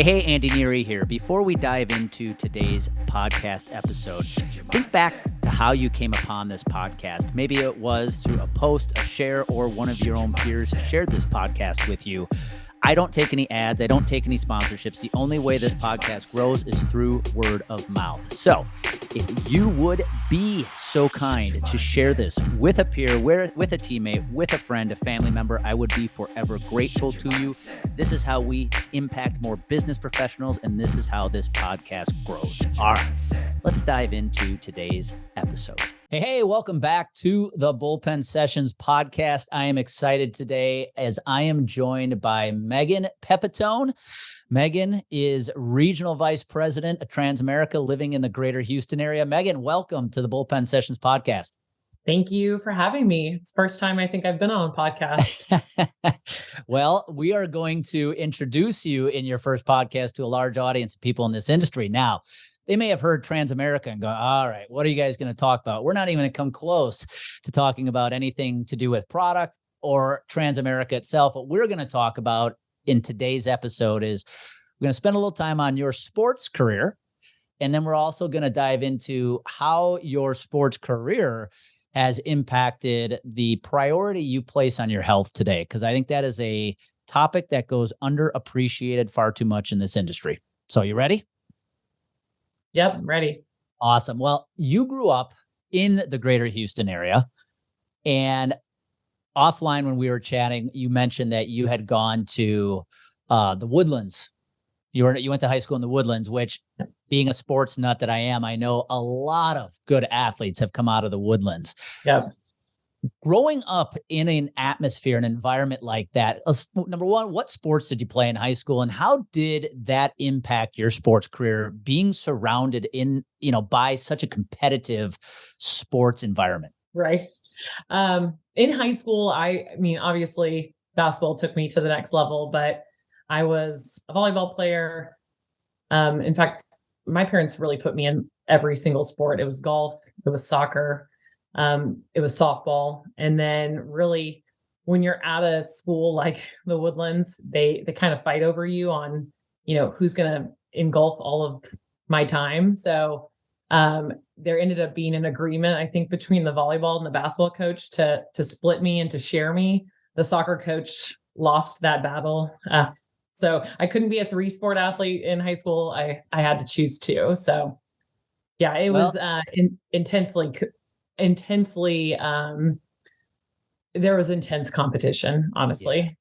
Hey, Andy Neary here. Before we dive into today's podcast episode, think back to how you came upon this podcast. Maybe it was through a post, a share, or one of your own peers shared this podcast with you. I don't take any ads. I don't take any sponsorships. The only way this podcast grows is through word of mouth. So if you would be so kind to share this with a peer, with a teammate, with a friend, a family member, I would be forever grateful to you. This is how we impact more business professionals, and this is how this podcast grows. All right, let's dive into today's episode. Hey, welcome back to the Bullpen Sessions podcast. I am excited today as I am joined by Megan Pepitone. Megan is Regional Vice President of Transamerica living in the greater Houston area. Megan, welcome to the Bullpen Sessions podcast. Thank you for having me. It's the first time I think I've been on a podcast. Well, we are going to introduce you in your first podcast to a large audience of people in this industry. Now, they may have heard Transamerica and go, all right, what are you guys going to talk about? We're not even going to come close to talking about anything to do with product or Transamerica itself. What we're going to talk about in today's episode is we're going to spend a little time on your sports career. And then we're also going to dive into how your sports career has impacted the priority you place on your health today. Because I think that is a topic that goes underappreciated far too much in this industry. So you ready? Yep, I'm ready. Awesome. Well, you grew up in the greater Houston area, and offline when we were chatting, you mentioned that you had gone to the Woodlands. You went to high school in the Woodlands, which, being a sports nut that I am, I know a lot of good athletes have come out of the Woodlands. Yep. Growing up in an atmosphere, an environment like that, number one, what sports did you play in high school, and how did that impact your sports career, being surrounded by such a competitive sports environment? Right. In high school, I mean, obviously basketball took me to the next level, but I was a volleyball player. In fact, my parents really put me in every single sport. It was golf, it was soccer, it was softball. And then really when you're at a school like the Woodlands, they kind of fight over you on, who's going to engulf all of my time. So, there ended up being an agreement, I think, between the volleyball and the basketball coach to split me and to share me. The soccer coach lost that battle. So I couldn't be a 3-sport athlete in high school. I had to choose 2. So yeah, it was intensely, there was intense competition, honestly.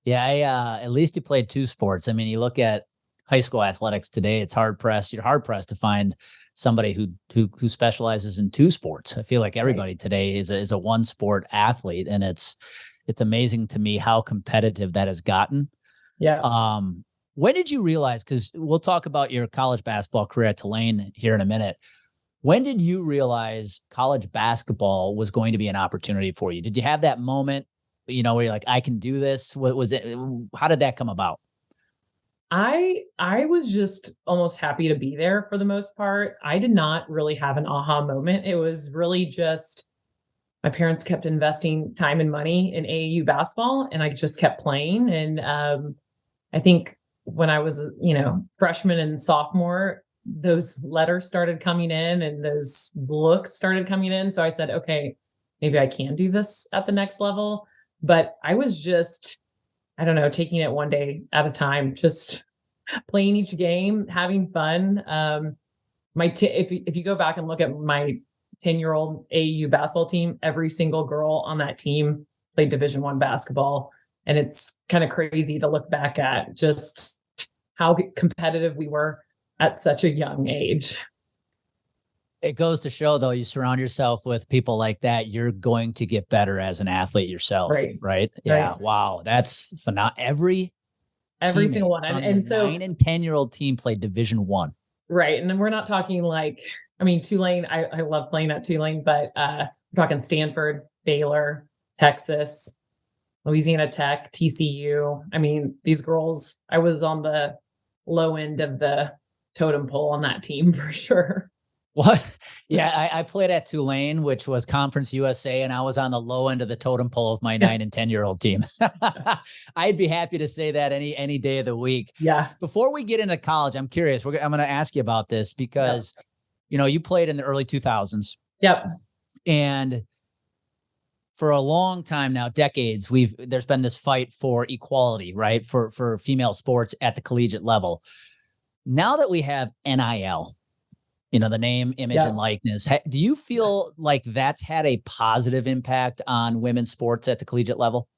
Yeah. At least you played 2 sports. I mean, you look at high school athletics today, you're hard pressed to find somebody who specializes in 2 sports. I feel like everybody today is a 1-sport athlete, and it's amazing to me how competitive that has gotten. Yeah. When did you realize, because we'll talk about your college basketball career at Tulane here in a minute. When did you realize college basketball was going to be an opportunity for you? Did you have that moment, where you're like, I can do this? What was it? How did that come about? I was just almost happy to be there for the most part. I did not really have an aha moment. It was really just my parents kept investing time and money in AAU basketball, and I just kept playing. And I think when I was, freshman and sophomore, those letters started coming in and those looks started coming in. So I said, okay, maybe I can do this at the next level. But I was just, I don't know, taking it one day at a time, just playing each game, having fun. If you go back and look at my 10-year-old AAU basketball team, every single girl on that team played Division I basketball. And it's kind of crazy to look back at just how competitive we were at such a young age. It goes to show, though, you surround yourself with people like that, you're going to get better as an athlete yourself. Right? Yeah. Right. Wow. That's phenomenal. Every single one. And so 9 and 10-year-old team played Division I. Right. And then we're not talking Tulane, I love playing at Tulane, but we're talking Stanford, Baylor, Texas, Louisiana Tech, TCU. I mean, these girls, I was on the low end of the totem pole on that team for sure. What? Yeah, I played at Tulane, which was Conference USA, and I was on the low end of the totem pole of my 9 and 10-year-old team. I'd be happy to say that any day of the week. Yeah. Before we get into college, I'm curious. I'm going to ask you about this because, you played in the early 2000s. Yep. And for a long time now, decades, there's been this fight for equality, right? For female sports at the collegiate level. Now that we have NIL, the name, image, and likeness. Do you feel like that's had a positive impact on women's sports at the collegiate level?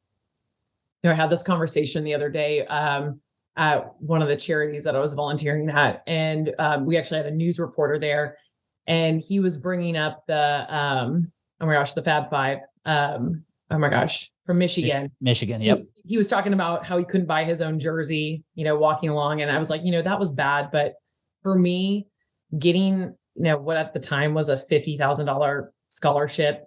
I had this conversation the other day at one of the charities that I was volunteering at. And we actually had a news reporter there, and he was bringing up the Fab Five. From Michigan. Michigan, yep. He was talking about how he couldn't buy his own jersey, walking along. And I was like, that was bad. But for me, getting, what at the time was a $50,000 scholarship,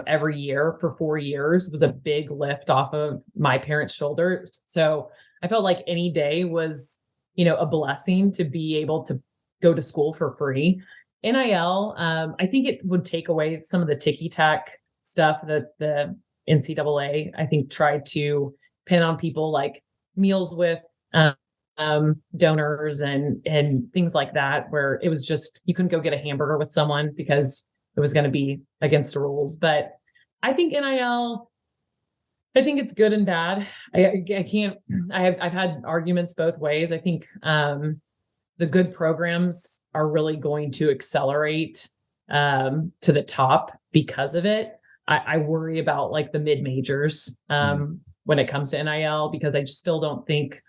every year for 4 years was a big lift off of my parents' shoulders. So I felt like any day was, a blessing to be able to go to school for free. NIL, I think it would take away some of the ticky-tack stuff that the NCAA, I think, tried to pin on people, like meals with donors and things like that, where it was just, you couldn't go get a hamburger with someone because it was going to be against the rules. But I think NIL, I think it's good and bad. I've had arguments both ways. I think the good programs are really going to accelerate to the top because of it. I worry about like the mid majors when it comes to NIL, because I just still don't think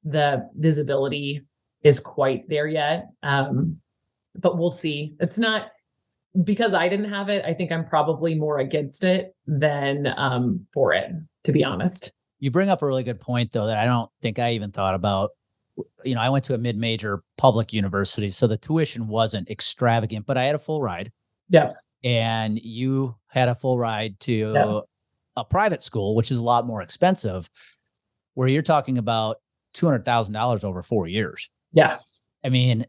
the visibility is quite there yet. But we'll see. It's not because I didn't have it. I think I'm probably more against it than for it, to be honest. You bring up a really good point, though, that I don't think I even thought about. I went to a mid-major public university, so the tuition wasn't extravagant, but I had a full ride. Yeah. And you had a full ride to a private school, which is a lot more expensive, where you're talking about $200,000 over 4 years. Yeah. I mean,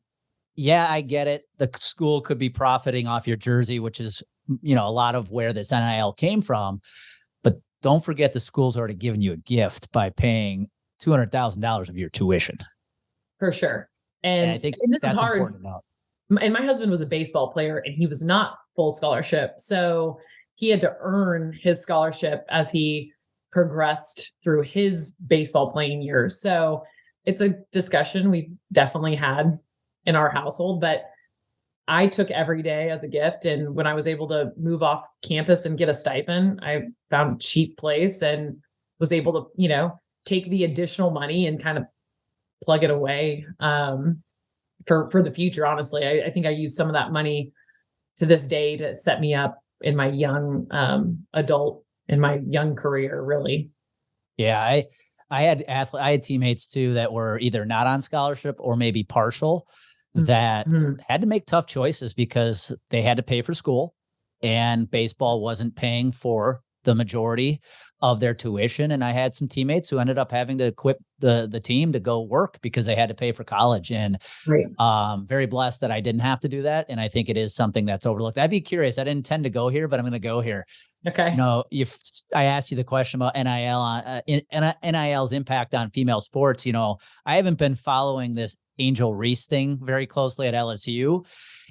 yeah, I get it. The school could be profiting off your jersey, which is, a lot of where this NIL came from. But don't forget the school's already given you a gift by paying $200,000 of your tuition. For sure. And I think this is hard. Important to know. And my husband was a baseball player, and he was not full scholarship. So he had to earn his scholarship as he progressed through his baseball playing years. So it's a discussion we've definitely had in our household, but I took every day as a gift. And when I was able to move off campus and get a stipend, I found a cheap place and was able to, take the additional money and kind of plug it away for the future. Honestly, I think I used some of that money to this day to set me up in my young adult, in my young career, really. Yeah, I had teammates too that were either not on scholarship or maybe partial, that had to make tough choices because they had to pay for school, and baseball wasn't paying for the majority of their tuition. And I had some teammates who ended up having to quit the team to go work because they had to pay for college. And very blessed that I didn't have to do that. And I think it is something that's overlooked. I'd be curious. I didn't intend to go here, but I'm going to go here. Okay. I asked you the question about NIL's impact on female sports. I haven't been following this Angel Reese thing very closely at LSU.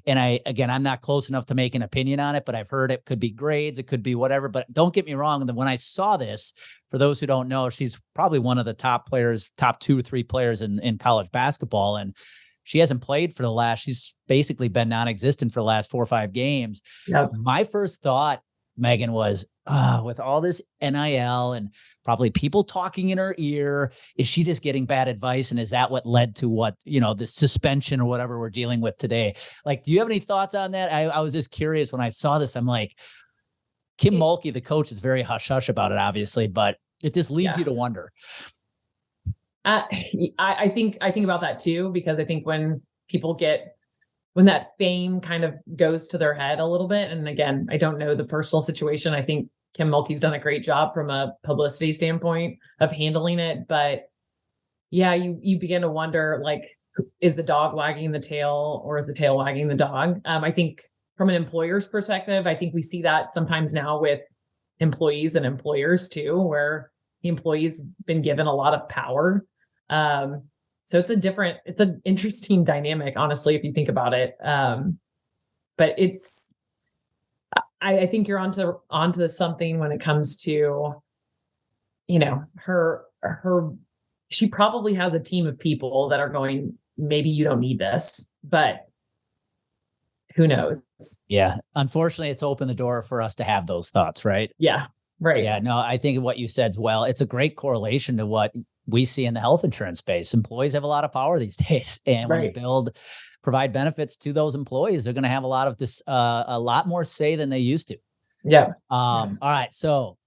And I'm not close enough to make an opinion on it, but I've heard it could be grades, it could be whatever. But don't get me wrong. When I saw this, for those who don't know, she's probably one of the top 2 or 3 players in college basketball. And she hasn't played she's basically been non-existent for the last 4 or 5 games. Yep. My first thought, Megan, was with all this NIL and probably people talking in her ear, is she just getting bad advice? And is that what led to the suspension or whatever we're dealing with today? Like, do you have any thoughts on that? I was just curious when I saw this. I'm like, Kim Mulkey, the coach, is very hush hush about it, obviously, but it just leads you to wonder. I think about that too, because I think when that fame kind of goes to their head a little bit. And again, I don't know the personal situation. I think Kim Mulkey's done a great job from a publicity standpoint of handling it, but yeah, you begin to wonder, like, is the dog wagging the tail or is the tail wagging the dog? I think from an employer's perspective, I think we see that sometimes now with employees and employers too, where the employee's been given a lot of power. So it's an interesting dynamic, honestly, if you think about it. But I think you're onto something when it comes to, her, she probably has a team of people that are going, maybe you don't need this, but who knows? Yeah. Unfortunately, it's opened the door for us to have those thoughts, right? Yeah. Right. Yeah. No, I think what you said, well, it's a great correlation to what we see in the health insurance space. Employees have a lot of power these days. And when you provide benefits to those employees, they're going to have a lot of this, a lot more say than they used to. Yeah. All right. So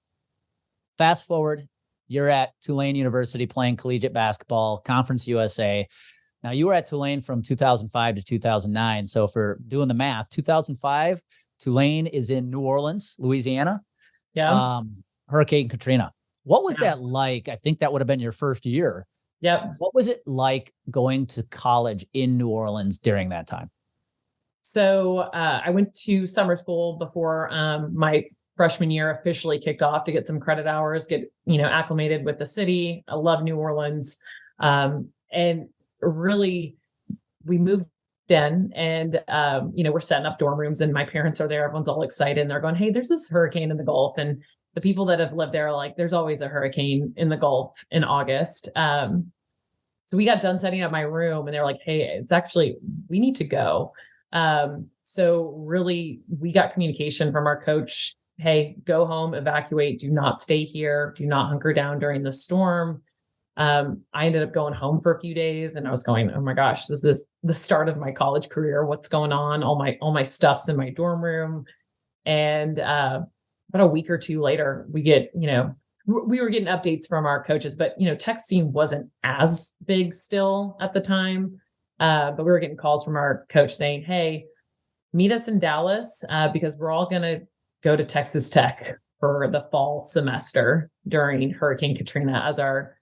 fast forward, you're at Tulane University playing collegiate basketball, Conference USA. Now, you were at Tulane from 2005 to 2009. So for doing the math, 2005, Tulane is in New Orleans, Louisiana. Yeah. Hurricane Katrina. What was that like? I think that would have been your first year. Yep. What was it like going to college in New Orleans during that time? So I went to summer school before my freshman year officially kicked off to get some credit hours, get, acclimated with the city. I love New Orleans. And really, we moved in and, we're setting up dorm rooms and my parents are there. Everyone's all excited and they're going, hey, there's this hurricane in the Gulf. And the people that have lived there are like, there's always a hurricane in the Gulf in August. So we got done setting up my room and they're like, hey, it's actually, we need to go. So really we got communication from our coach. Hey, go home, evacuate, do not stay here, do not hunker down during the storm. I ended up going home for a few days and I was going, oh my gosh, this is the start of my college career. What's going on? All my stuff's in my dorm room. And, about a week or two later, we get, we were getting updates from our coaches, but, texting wasn't as big still at the time. But we were getting calls from our coach saying, hey, meet us in Dallas, because we're all going to go to Texas Tech for the fall semester during Hurricane Katrina as our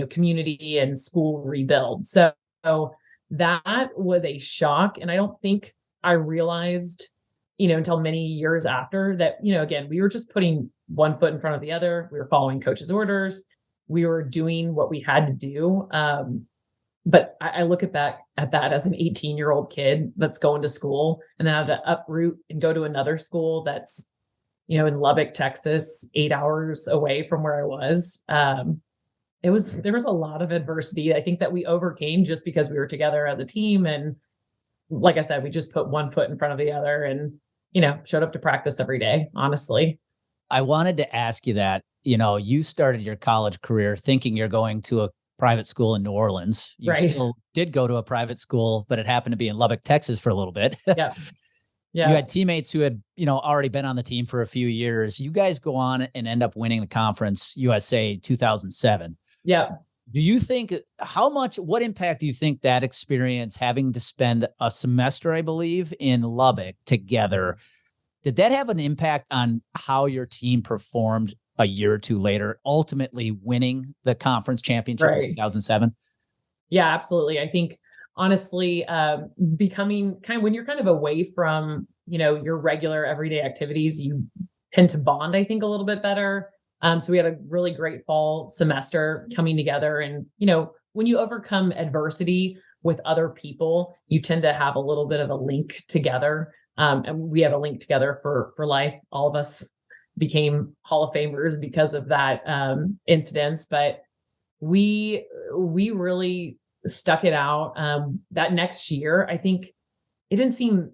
community and school rebuild. So that was a shock. And I don't think I realized, until many years after that, again, we were just putting one foot in front of the other. We were following coach's orders. We were doing what we had to do. But I look at that as an 18-year-old kid that's going to school and then I have to uproot and go to another school that's, in Lubbock, Texas, 8 hours away from where I was. There was a lot of adversity, I think, that we overcame just because we were together as a team. And like I said, we just put one foot in front of the other and, showed up to practice every day, honestly. I wanted to ask you that, you started your college career thinking you're going to a private school in New Orleans. You still did go to a private school, but it happened to be in Lubbock, Texas for a little bit. Yeah. Yeah. You had teammates who had, already been on the team for a few years. You guys go on and end up winning the Conference USA 2007. Yeah. Do you think what impact do you think that experience, having to spend a semester, I believe, in Lubbock together, did that have an impact on how your team performed a year or two later, ultimately winning the conference championship in 2007? Yeah, absolutely. I think honestly, becoming when you're kind of away from, your regular everyday activities, you tend to bond, I think, a little bit better. So we had a really great fall semester coming together and, when you overcome adversity with other people, you tend to have a little bit of a link together. And we have a link together for life. All of us became Hall of Famers because of that incident, but we really stuck it out. That next year, I think it didn't seem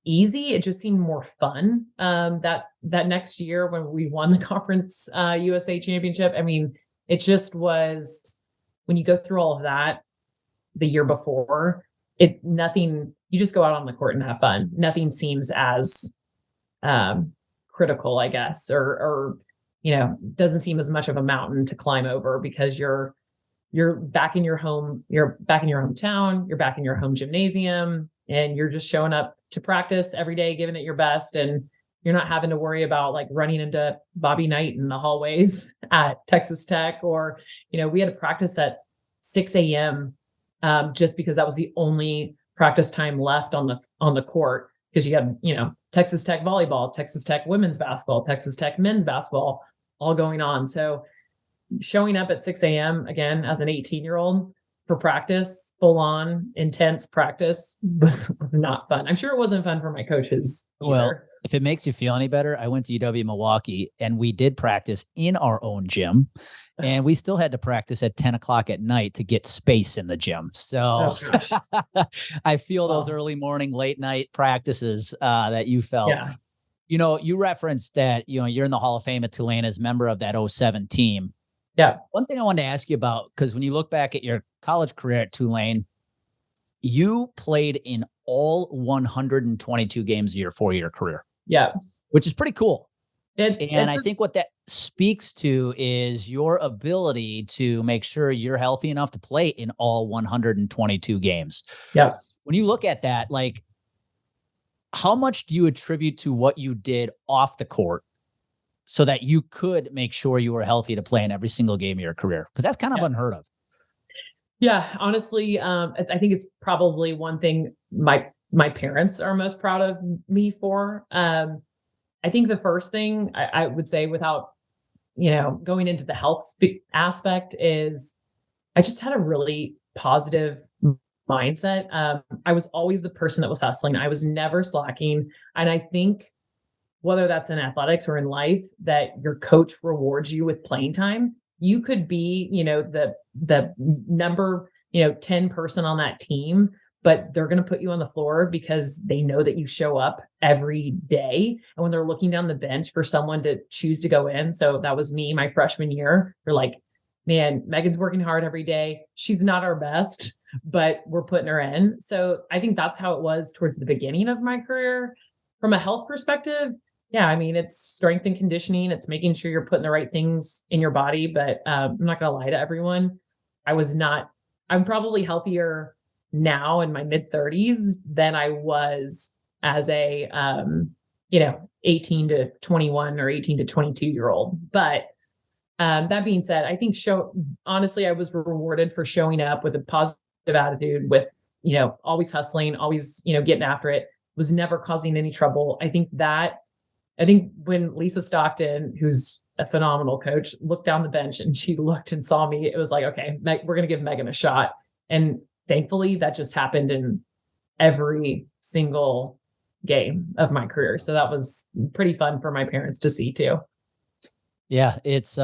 easy. It just seemed more fun. That next year when we won the Conference USA championship, I mean, it just was, when you go through all of that the year before, you just go out on the court and have fun. Nothing seems as critical, I guess, or doesn't seem as much of a mountain to climb over because you're back in your home, you're back in your hometown, you're back in your home gymnasium, and you're just showing up to practice every day, giving it your best. And, You're not having to worry about like running into Bobby Knight in the hallways at Texas Tech, or, we had to practice at 6 a.m. Just because that was the only practice time left on the court. Because you have, Texas Tech volleyball, Texas Tech women's basketball, Texas Tech men's basketball, all going on. So showing up at 6 a.m. again as an 18-year-old for practice, full on intense practice was not fun. I'm sure it wasn't fun for my coaches either. Well, if it makes you feel any better, I went to UW Milwaukee and we did practice in our own gym, and we still had to practice at 10 o'clock at night to get space in the gym. So I feel those early morning, late night practices that you felt. Yeah. You referenced that, you're in the Hall of Fame at Tulane as member of that 07 team. Yeah. One thing I wanted to ask you about, because when you look back at your college career at Tulane, you played in all 122 games of your 4-year career. Yeah. Which is pretty cool. And I think what that speaks to is your ability to make sure you're healthy enough to play in all 122 games. Yeah. When you look at that, like, how much do you attribute to what you did off the court so that you could make sure you were healthy to play in every single game of your career? Because that's kind of unheard of. Yeah, honestly, I think it's probably one thing my parents are most proud of me for. I think the first thing I would say, without going into the health aspect, is I just had a really positive mindset. I was always the person that was hustling. I was never slacking. And I think whether that's in athletics or in life, that your coach rewards you with playing time. You could be, the number, 10 person on that team, but they're going to put you on the floor because they know that you show up every day. And when they're looking down the bench for someone to choose to go in. So that was me, my freshman year. They're like, man, Megan's working hard every day. She's not our best, but we're putting her in. So I think that's how it was towards the beginning of my career. From a health perspective, yeah, I mean, it's strength and conditioning. It's making sure you're putting the right things in your body. But I'm not going to lie to everyone. I'm probably healthier now in my mid 30s than I was as a, 18 to 21 or 18 to 22 year old. But that being said, I think honestly, I was rewarded for showing up with a positive attitude, with, always hustling, always, getting after it, was never causing any trouble. I think when Lisa Stockton, who's a phenomenal coach, looked down the bench and she looked and saw me, it was like, okay, we're going to give Megan a shot. And thankfully that just happened in every single game of my career. So that was pretty fun for my parents to see too. Yeah. It's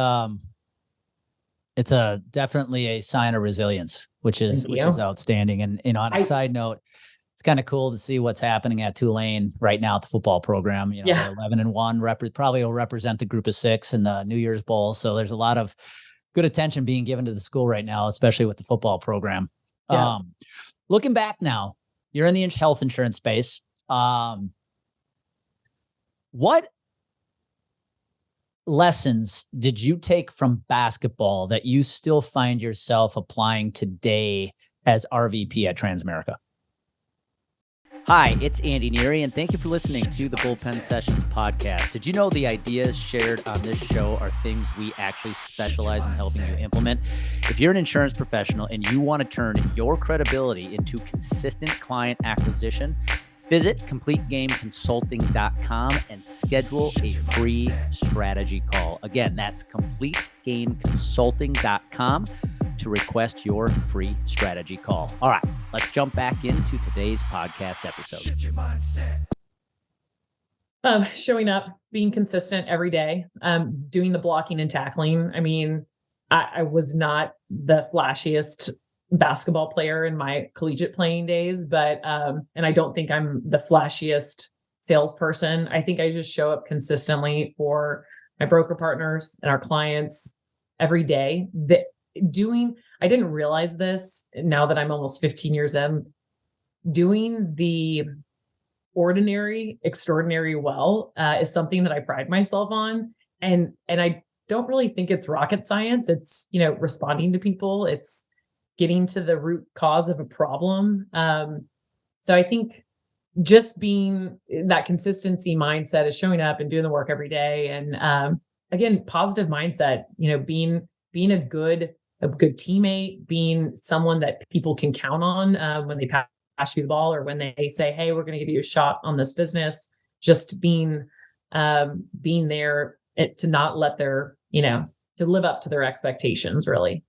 definitely a sign of resilience, which is outstanding. And on a side note, it's kind of cool to see what's happening at Tulane right now at the football program. They're 11-1, probably will represent the group of 6 in the New Year's Bowl. So there's a lot of good attention being given to the school right now, especially with the football program. Yeah. Looking back now, you're in the health insurance space. What lessons did you take from basketball that you still find yourself applying today as RVP at Transamerica? Hi, it's Andy Neary, and thank you for listening to the Bullpen Sessions podcast. Did you know the ideas shared on this show are things we actually specialize in helping you implement? If you're an insurance professional and you want to turn your credibility into consistent client acquisition, visit CompleteGameConsulting.com and schedule a free strategy call. Again, that's CompleteGameConsulting.com to request your free strategy call. All right, let's jump back into today's podcast episode. Showing up, being consistent every day, doing the blocking and tackling. I mean, I was not the flashiest basketball player in my collegiate playing days, but and I don't think I'm the flashiest salesperson. I think I just show up consistently for my broker partners and our clients every day. I didn't realize this now that I'm almost 15 years in, doing the ordinary, extraordinary well is something that I pride myself on. And I don't really think it's rocket science. It's, responding to people. It's getting to the root cause of a problem. So I think just being that consistency mindset is showing up and doing the work every day. And again, positive mindset, being a good teammate, being someone that people can count on when they pass you the ball, or when they say, hey, we're going to give you a shot on this business, just being there to not let their, to live up to their expectations, really.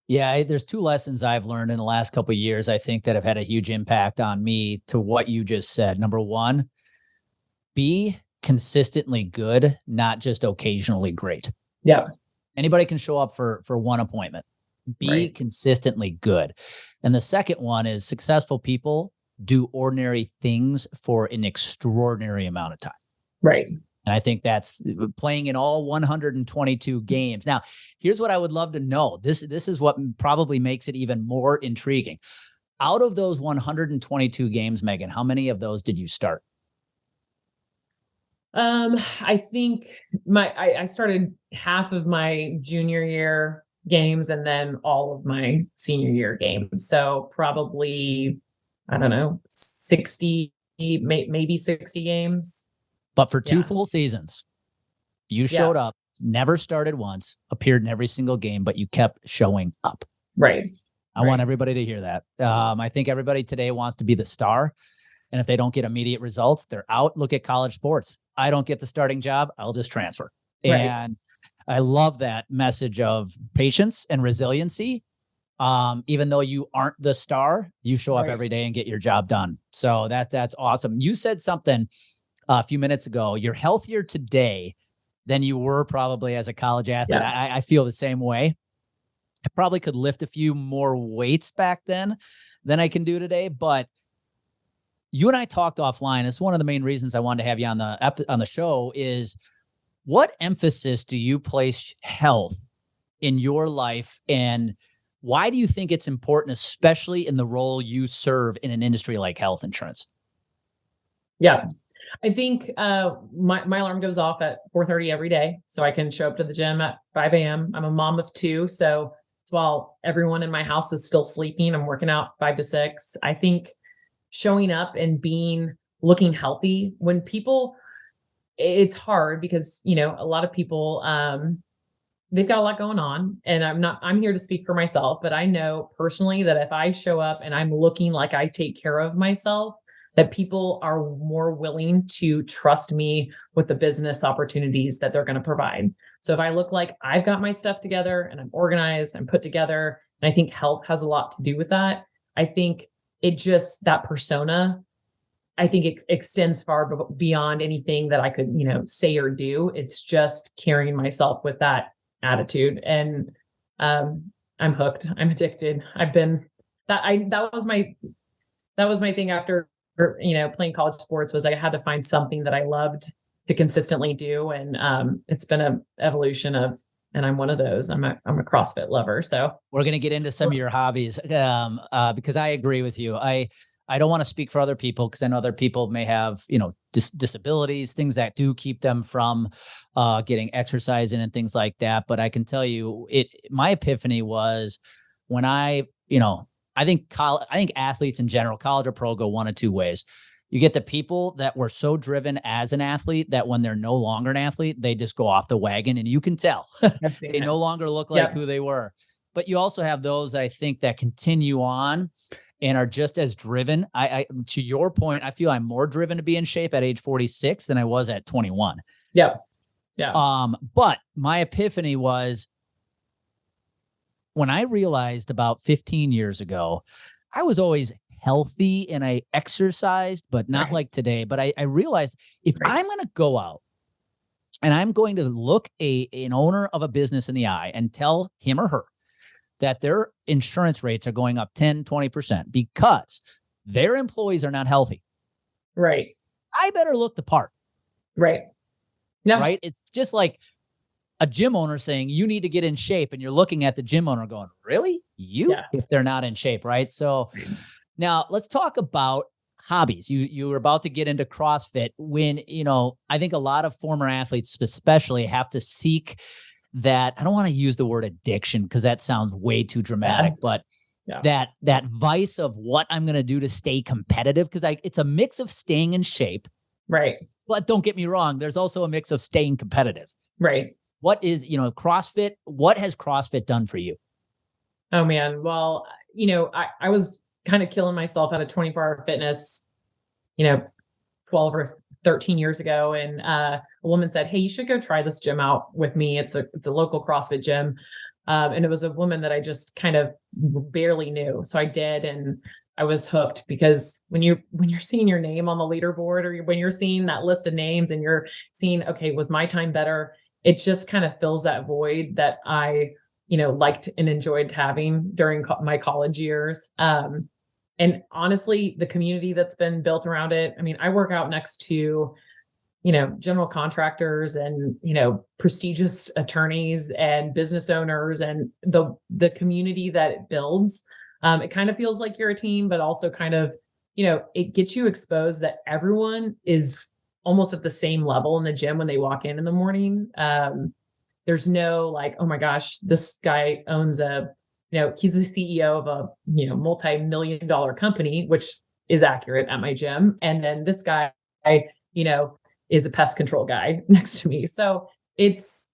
Yeah, there's two lessons I've learned in the last couple of years, I think, that have had a huge impact on me to what you just said. Number one, be consistently good, not just occasionally great. Yeah. Anybody can show up for one appointment. Be consistently good. And the second one is successful people do ordinary things for an extraordinary amount of time. Right. And I think that's playing in all 122 games. Now, here's what I would love to know. This is what probably makes it even more intriguing. Out of those 122 games, Megan, how many of those did you start? I think I started half of my junior year games and then all of my senior year games. So probably, I don't know, 60, maybe 60 games. But for two full seasons, you showed up, never started once, appeared in every single game, but you kept showing up. Right. I want everybody to hear that. I think everybody today wants to be the star. And if they don't get immediate results, they're out. Look at college sports. I don't get the starting job, I'll just transfer. Right. And I love that message of patience and resiliency. Even though you aren't the star, you show up every day and get your job done. So that's awesome. You said something a few minutes ago. You're healthier today than you were probably as a college athlete. Yeah. I feel the same way. I probably could lift a few more weights back then than I can do today, but you and I talked offline. It's one of the main reasons I wanted to have you on the show is, what emphasis do you place health in your life, and why do you think it's important, especially in the role you serve in an industry like health insurance? Yeah. I think my alarm goes off at 4:30 every day, so I can show up to the gym at 5 a.m. I'm a mom of two, so it's while everyone in my house is still sleeping, I'm working out 5 to 6. I think showing up and looking healthy when people, it's hard because, a lot of people, they've got a lot going on, and I'm here to speak for myself, but I know personally that if I show up and I'm looking like I take care of myself, that people are more willing to trust me with the business opportunities that they're going to provide. So if I look like I've got my stuff together and I'm organized, I'm put together, and I think health has a lot to do with that. I think that persona, I think it extends far beyond anything that I could, say or do. It's just carrying myself with that attitude. And I'm hooked. I'm addicted. That was my thing after, playing college sports, was I had to find something that I loved to consistently do. And it's been an evolution of, and I'm one of those. I'm a CrossFit lover. So we're going to get into some of your hobbies because I agree with you. I don't want to speak for other people because I know other people may have, disabilities, things that do keep them from getting exercise in and things like that. But I can tell you, my epiphany was when I think athletes in general, college or pro, go one of two ways. You get the people that were so driven as an athlete that when they're no longer an athlete, they just go off the wagon, and you can tell they no longer look like who they were. But you also have those, I think, that continue on and are just as driven. I to your point, I feel I'm more driven to be in shape at age 46 than I was at 21. Yeah. Yeah. But my epiphany was when I realized about 15 years ago, I was always healthy and I exercised, but not like today. But I realized if I'm going to go out and I'm going to look an owner of a business in the eye and tell him or her that their insurance rates are going up 10, 20% because their employees are not healthy. Right. I better look the part. Right. No. Right. It's just like a gym owner saying you need to get in shape, and you're looking at the gym owner going, really? If they're not in shape. Right. So now let's talk about hobbies. You were about to get into CrossFit when, I think a lot of former athletes especially have to seek that. I don't want to use the word addiction because that sounds way too dramatic, but that vice of what I'm going to do to stay competitive. Cause it's a mix of staying in shape. Right. But don't get me wrong. There's also a mix of staying competitive. Right. What is, CrossFit? What has CrossFit done for you? Oh man. Well, I was kind of killing myself out of 24-hour fitness, 12 or 13 years ago. And a woman said, "Hey, you should go try this gym out with me. It's a local CrossFit gym." And it was a woman that I just kind of barely knew. So I did. And I was hooked, because when you're seeing your name on the leaderboard, or when you're seeing that list of names and you're seeing, okay, was my time better? It just kind of fills that void that I, liked and enjoyed having during my college years. And honestly, the community that's been built around it. I mean, I work out next to, general contractors and, prestigious attorneys and business owners, and the community that it builds. It kind of feels like you're a team, but also kind of, it gets you exposed that everyone is almost at the same level in the gym when they walk in the morning. There's no like, oh my gosh, this guy owns he's the CEO of a, multi-million-dollar company, which is accurate at my gym. And then this guy, is a pest control guy next to me. So it's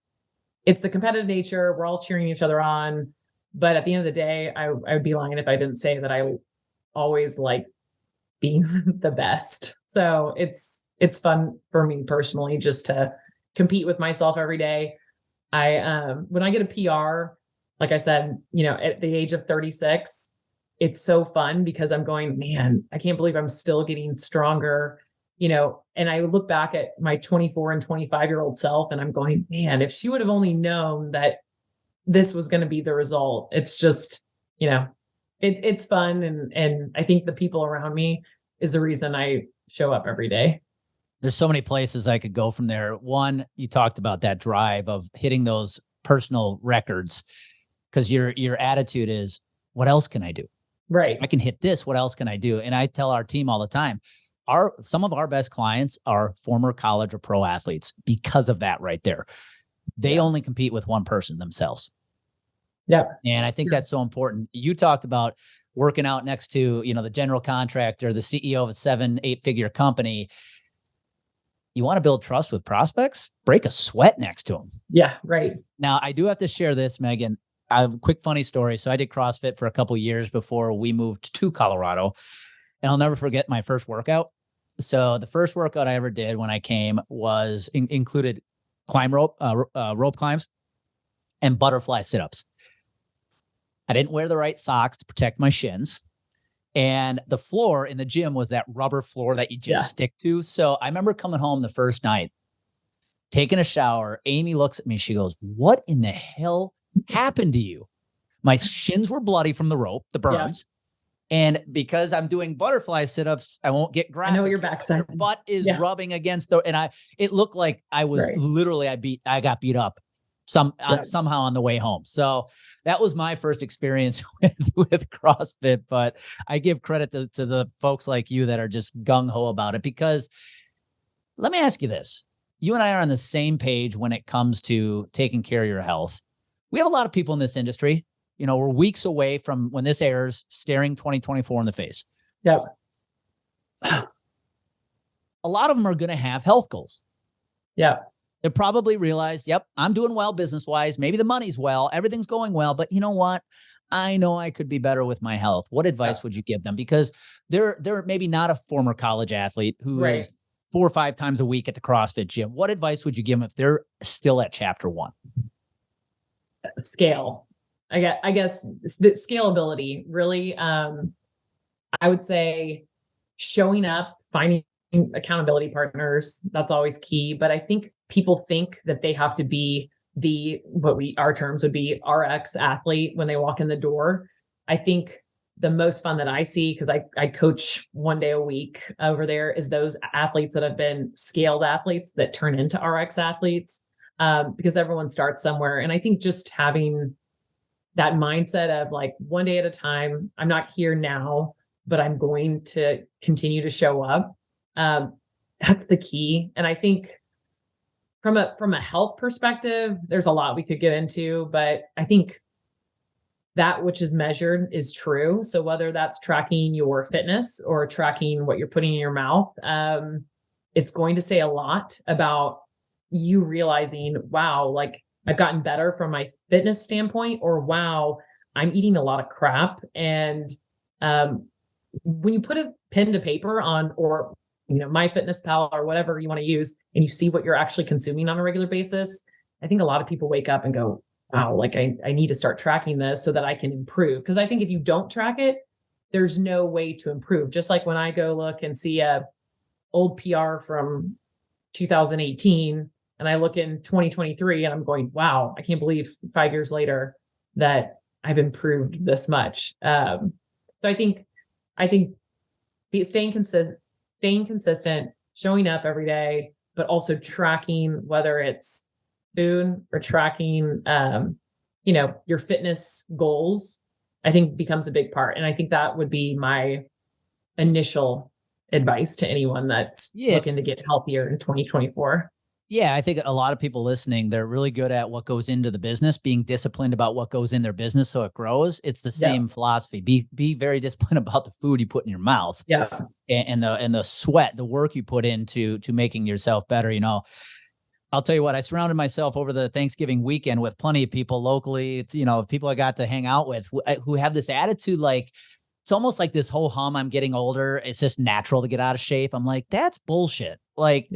the competitive nature. We're all cheering each other on. But at the end of the day, I would be lying if I didn't say that I always like being the best. So it's fun for me personally, just to compete with myself every day. When I get a PR, like I said, at the age of 36, it's so fun, because I'm going, man, I can't believe I'm still getting stronger, and I look back at my 24 and 25-year-old self, and I'm going, man, if she would have only known that this was going to be the result. It's just, it's fun. And I think the people around me is the reason I show up every day. There's so many places I could go from there. One, you talked about that drive of hitting those personal records, because your attitude is, what else can I do? Right. I can hit this. What else can I do? And I tell our team all the time, some of our best clients are former college or pro athletes, because of that right there. They only compete with one person, themselves. Yeah. And I think that's so important. You talked about working out next to, the general contractor, the CEO of a 7-8 figure company. You want to build trust with prospects? Break a sweat next to them. Yeah. Right. Now, I do have to share this, Megan. I have a quick funny story. So I did CrossFit for a couple of years before we moved to Colorado, and I'll never forget my first workout. So the first workout I ever did when I came was included rope climbs and butterfly sit-ups. I didn't wear the right socks to protect my shins. And the floor in the gym was that rubber floor that you just stick to. So I remember coming home the first night, taking a shower. Amy looks at me. She goes, "What in the hell happened to you?" My shins were bloody from the rope, the burns. And because I'm doing butterfly sit-ups, I won't get graphic. I know your backside. Your butt is rubbing against it looked like I was literally, I got beat up somehow on the way home. So that was my first experience with CrossFit, but I give credit to the folks like you that are just gung-ho about it, because let me ask you this. You and I are on the same page when it comes to taking care of your health. We have a lot of people in this industry. We're weeks away from when this airs, staring 2024 in the face. Yep. A lot of them are going to have health goals. Yeah. They probably realized, yep, I'm doing well business-wise. Maybe the money's well, everything's going well, but you know what? I know I could be better with my health. What advice would you give them? Because they're maybe not a former college athlete who is 4 or 5 times a week at the CrossFit gym. What advice would you give them if they're still at chapter 1? Scale. I guess the scalability, really. I would say showing up, finding accountability partners. That's always key. But I think people think that they have to be our terms would be RX athlete when they walk in the door. I think the most fun that I see, because I coach 1 day a week over there, is those athletes that have been scaled athletes that turn into RX athletes, because everyone starts somewhere. And I think just having that mindset of like, 1 day at a time, I'm not here now, but I'm going to continue to show up. That's the key. And I think from a health perspective, there's a lot we could get into, but I think that which is measured is true. So whether that's tracking your fitness or tracking what you're putting in your mouth, it's going to say a lot about you realizing, wow, like I've gotten better from my fitness standpoint, or wow, I'm eating a lot of crap. And when you put a pen to paper on, or MyFitnessPal or whatever you want to use, and you see what you're actually consuming on a regular basis, I think a lot of people wake up and go, wow, like I need to start tracking this so that I can improve. Because I think if you don't track it, there's no way to improve. Just like when I go look and see a old PR from 2018 and I look in 2023 and I'm going, wow, I can't believe 5 years later that I've improved this much. So I think staying consistent, showing up every day, but also tracking, whether it's food or tracking, your fitness goals, I think becomes a big part. And I think that would be my initial advice to anyone that's looking to get healthier in 2024. Yeah, I think a lot of people listening, they're really good at what goes into the business, being disciplined about what goes in their business so it grows. It's the same philosophy. Be very disciplined about the food you put in your mouth. Yeah. And the sweat, the work you put into making yourself better. I'll tell you what, I surrounded myself over the Thanksgiving weekend with plenty of people locally, people I got to hang out with who have this attitude, like, it's almost like this whole I'm getting older. It's just natural to get out of shape. I'm like, that's bullshit. Like,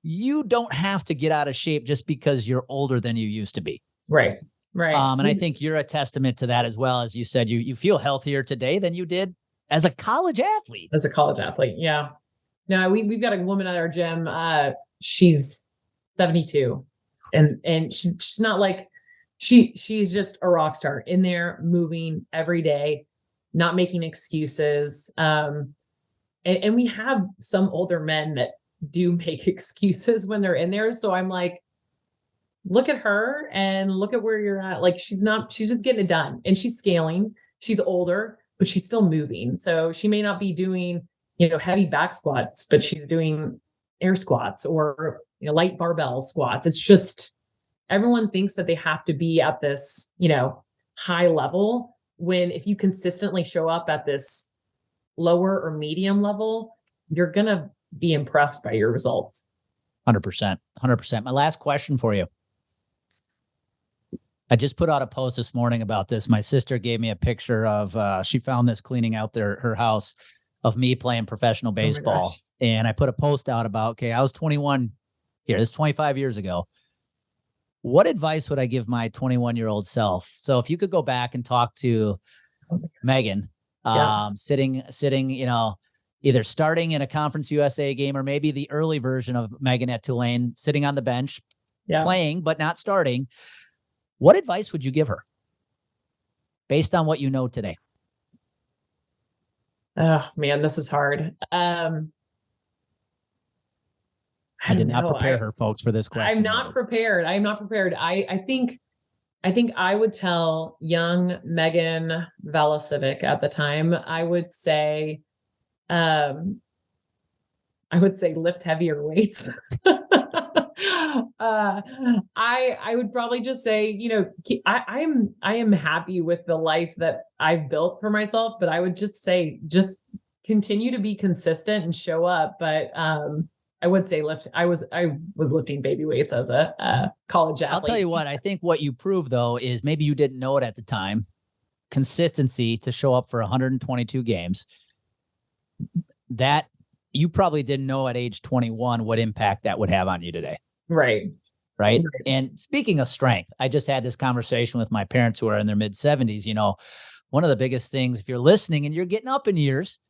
you don't have to get out of shape just because you're older than you used to be. Right. Right. And I think you're a testament to that as well. As you said, you feel healthier today than you did as a college athlete. Yeah. No, we've got a woman at our gym. She's 72 and she's not like, she's just a rock star in there, moving every day, not making excuses. And we have some older men that do make excuses when they're in there. So I'm like, look at her and look at where you're at. Like, she's just getting it done, and she's scaling. She's older, but she's still moving. So she may not be doing, heavy back squats, but she's doing air squats or, light barbell squats. It's just, everyone thinks that they have to be at this, high level, when if you consistently show up at this lower or medium level, you're going to be impressed by your results. 100%. My last question for you. I just put out a post this morning about this. My sister gave me a picture of, she found this cleaning out her house, of me playing professional baseball. And I put a post out about, okay, I was 21 here. This is 25 years ago. What advice would I give my 21-year-old self? So if you could go back and talk to Megan, sitting, either starting in a Conference USA game or maybe the early version of Megan at Tulane, sitting on the bench, playing, but not starting. What advice would you give her based on what you know today? Oh man, this is hard. I did not prepare her, folks, for this question. I'm not prepared. I think I would tell young Megan Velicivic at the time, I would say lift heavier weights. I would probably just say, I am happy with the life that I've built for myself, but I would just say, just continue to be consistent and show up. But, I would say I was lifting baby weights as a college athlete. I'll tell you what, I think what you proved though, is maybe you didn't know it at the time, consistency to show up for 122 games. That you probably didn't know at age 21 what impact that would have on you today. Right. And speaking of strength, I just had this conversation with my parents who are in their mid 70s. One of the biggest things, if you're listening and you're getting up in years,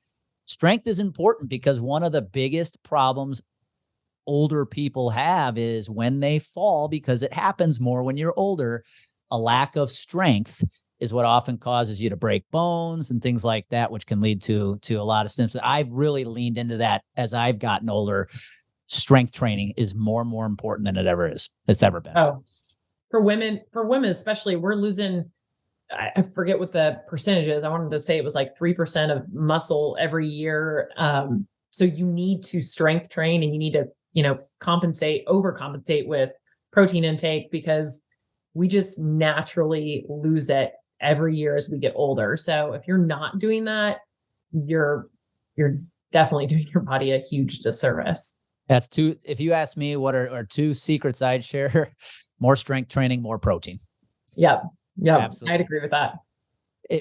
strength is important, because one of the biggest problems older people have is when they fall, because it happens more when you're older, a lack of strength is what often causes you to break bones and things like that, which can lead to a lot of symptoms. I've really leaned into that as I've gotten older. Strength training is more and more important than it's ever been. Oh, for women especially, we're losing, I forget what the percentage is. I wanted to say it was like 3% of muscle every year. So you need to strength train, and you need to, overcompensate with protein intake, because we just naturally lose it every year as we get older. So if you're not doing that, you're definitely doing your body a huge disservice. That's two. If you ask me, what are two secrets I'd share? More strength training, more protein. Yep. Absolutely. I'd agree with that.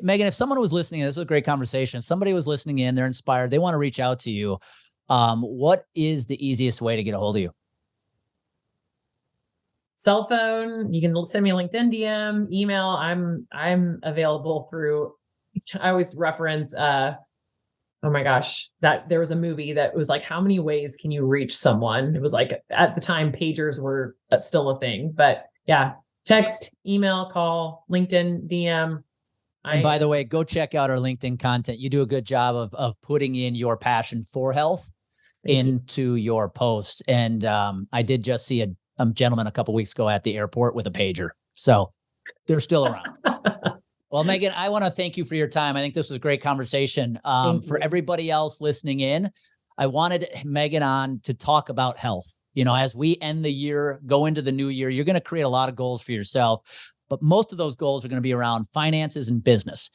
Megan, if someone was listening, this was a great conversation. Somebody was listening in, they're inspired, they want to reach out to you. What is the easiest way to get a hold of you? Cell phone. You can send me a LinkedIn DM, email. I'm available through. I always reference. Oh my gosh, that there was a movie that was like, how many ways can you reach someone? It was like at the time pagers were still a thing, but yeah, text, email, call, LinkedIn, DM. And by the way, go check out our LinkedIn content. You do a good job of putting in your passion for health into your posts. And I did just see a gentleman a couple of weeks ago at the airport with a pager. So they're still around. Well, Megan, I want to thank you for your time. I think this was a great conversation. For everybody else listening in, I wanted Megan on to talk about health. As we end the year, go into the new year, you're going to create a lot of goals for yourself, but most of those goals are going to be around finances and business.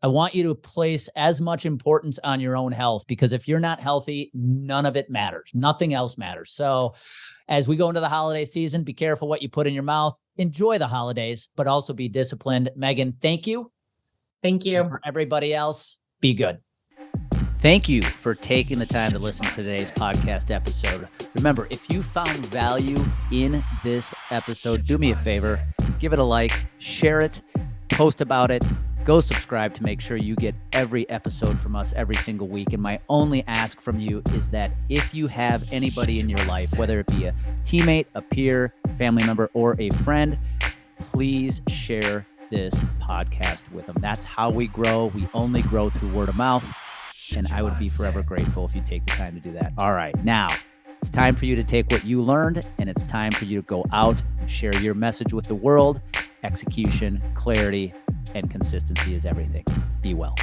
I want you to place as much importance on your own health, because if you're not healthy, none of it matters. Nothing else matters. So as we go into the holiday season, be careful what you put in your mouth. Enjoy the holidays, but also be disciplined. Megan, thank you. Thank you. For everybody else, be good. Thank you for taking the time to listen to today's podcast episode. Remember, if you found value in this episode, do me a favor, give it a like, share it, post about it, go subscribe to make sure you get every episode from us every single week. And my only ask from you is that if you have anybody in your life, whether it be a teammate, a peer, family member, or a friend, please share this podcast with them. That's how we grow. We only grow through word of mouth. And I would be forever grateful if you take the time to do that. All right, now it's time for you to take what you learned, and it's time for you to go out and share your message with the world. Execution, clarity, and consistency is everything. Be well.